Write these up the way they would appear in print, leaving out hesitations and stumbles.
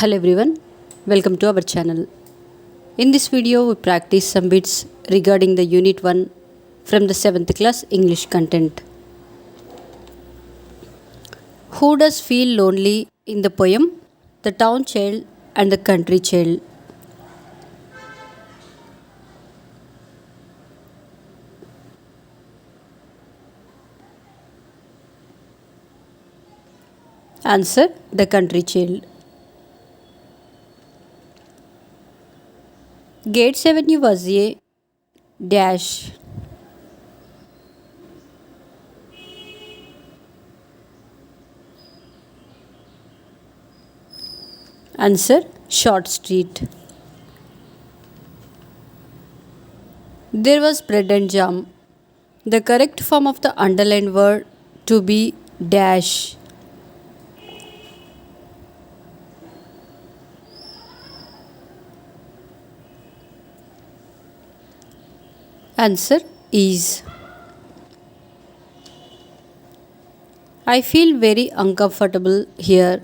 Hello everyone, welcome to our channel. In this video, we practice some bits regarding the Unit 1 from the 7th class English content. Who does feel lonely in the poem? The town child and the country child. Answer: the country child. Gates Avenue was a dash. Answer: short street. There was bread and jam. The correct form of the underlined word to be dash. Answer: is. I feel very uncomfortable here.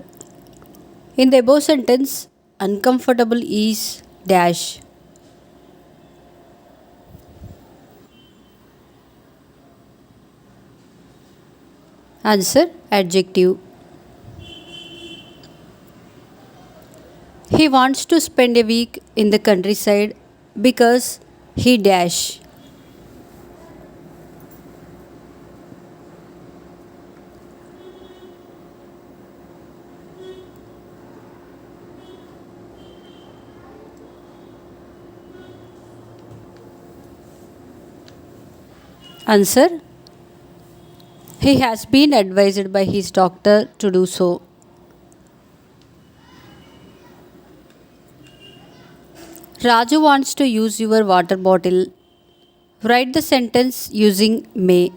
In the above sentence, uncomfortable is dash. Answer: adjective. He wants to spend a week in the countryside because he dash. Answer: he has been advised by his doctor to do so. Raju wants to use your water bottle. Write the sentence using may.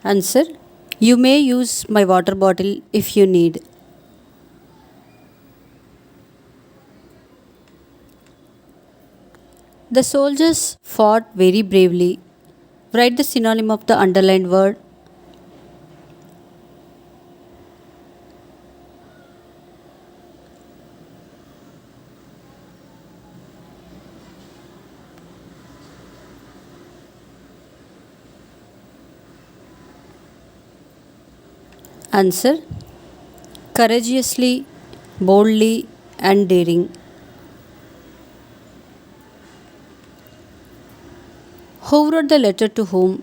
Answer: you may use my water bottle if you need. The soldiers fought very bravely. Write the synonym of the underlined word. Answer: courageously, boldly, and daring. Who wrote the letter to whom?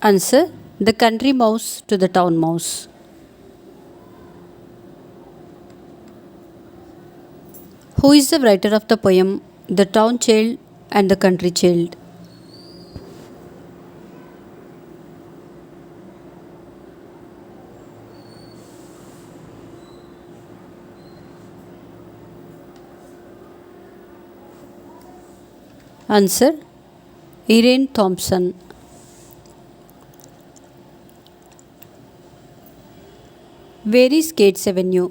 Answer: the country mouse to the town mouse. Who is the writer of the poem The Town Child and the Country Child? Answer: Irene Thompson. Where is Gates Avenue?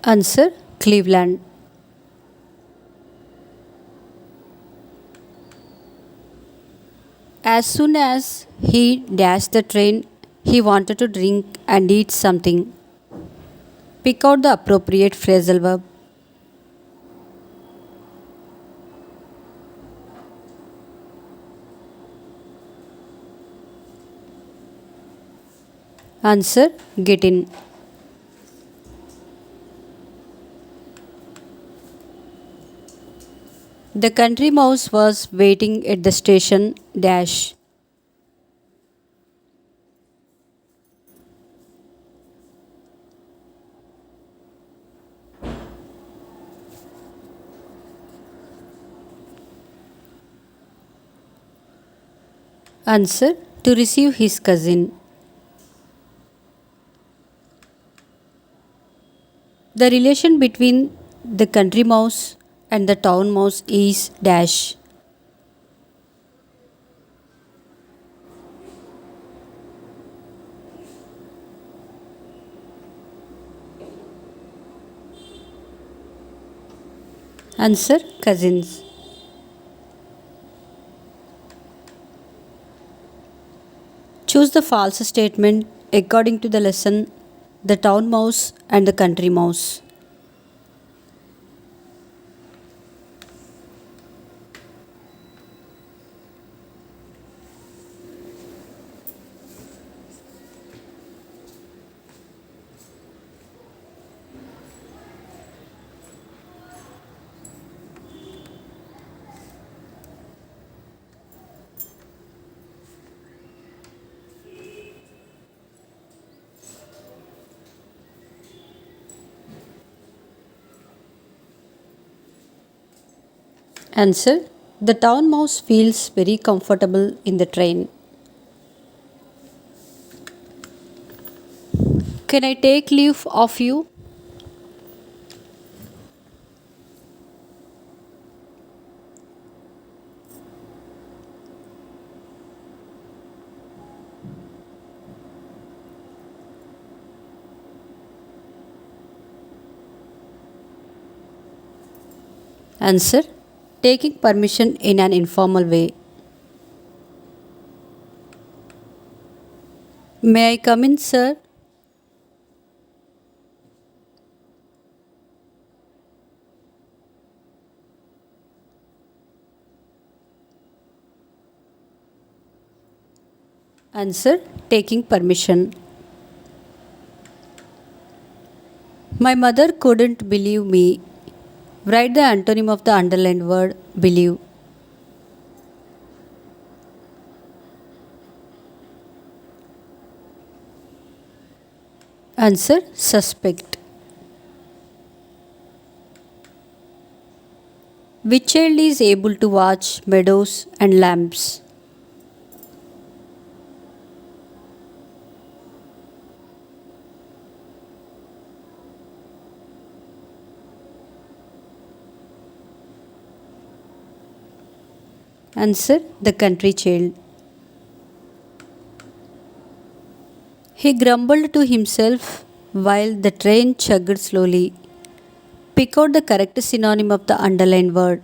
Answer: Cleveland. As soon as he dashed the train, he wanted to drink and eat something. Pick out the appropriate phrasal verb. Answer: get in. The country mouse was waiting at the station dash. Answer: to receive his cousin. The relation between the country mouse and the town mouse is dash. Answer: cousins. Choose the false statement according to the lesson the town mouse and the country mouse. Answer: the town mouse feels very comfortable in the train. Can I take leave of you? Answer: taking permission in an informal way. May I come in, sir? Answer: taking permission. My mother couldn't believe me. Write the antonym of the underlined word believe. Answer: suspect. Which child is able to watch meadows and lamps? Answer: the country child. He grumbled to himself while the train chugged slowly. Pick out the correct synonym of the underlined word.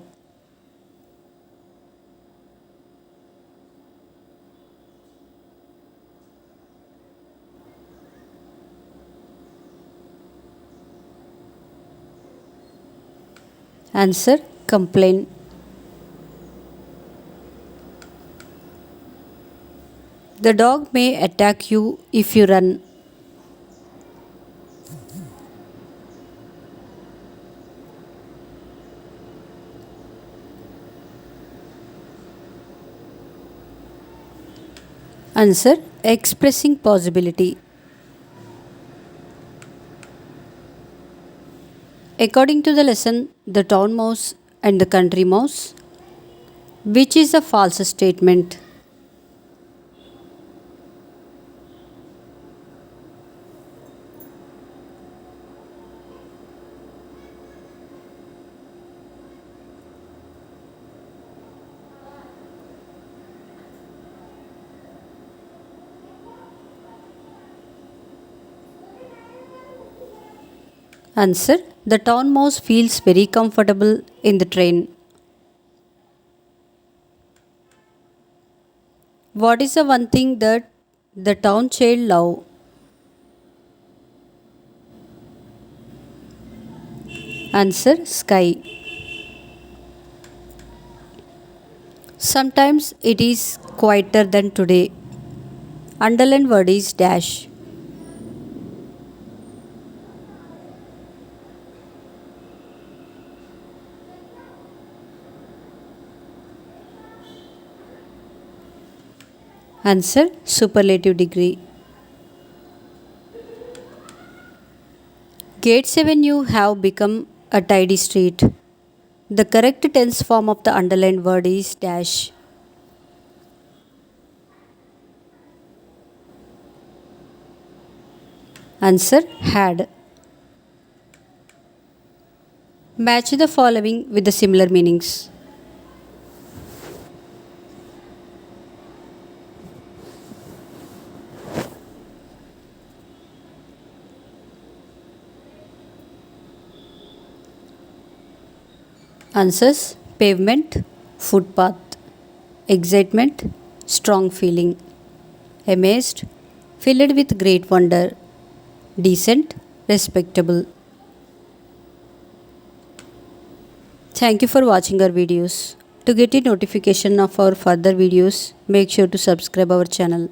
Answer: complain. The dog may attack you if you run. Answer: expressing possibility. According to the lesson, the town mouse and the country mouse, which is a false statement? Answer: the town mouse feels very comfortable in the train. What is the one thing that the town child love? Answer: sky. Sometimes it is quieter than today. Underline word is dash. Answer: superlative degree. Gates Avenue have become a tidy street. The correct tense form of the underlined word is dash. Answer had. Match the following with the similar meanings. Answers: pavement, footpath, excitement, strong feeling, amazed, filled with great wonder, decent, respectable. Thank you for watching our videos. To get a notification of our further videos, make sure to subscribe our channel.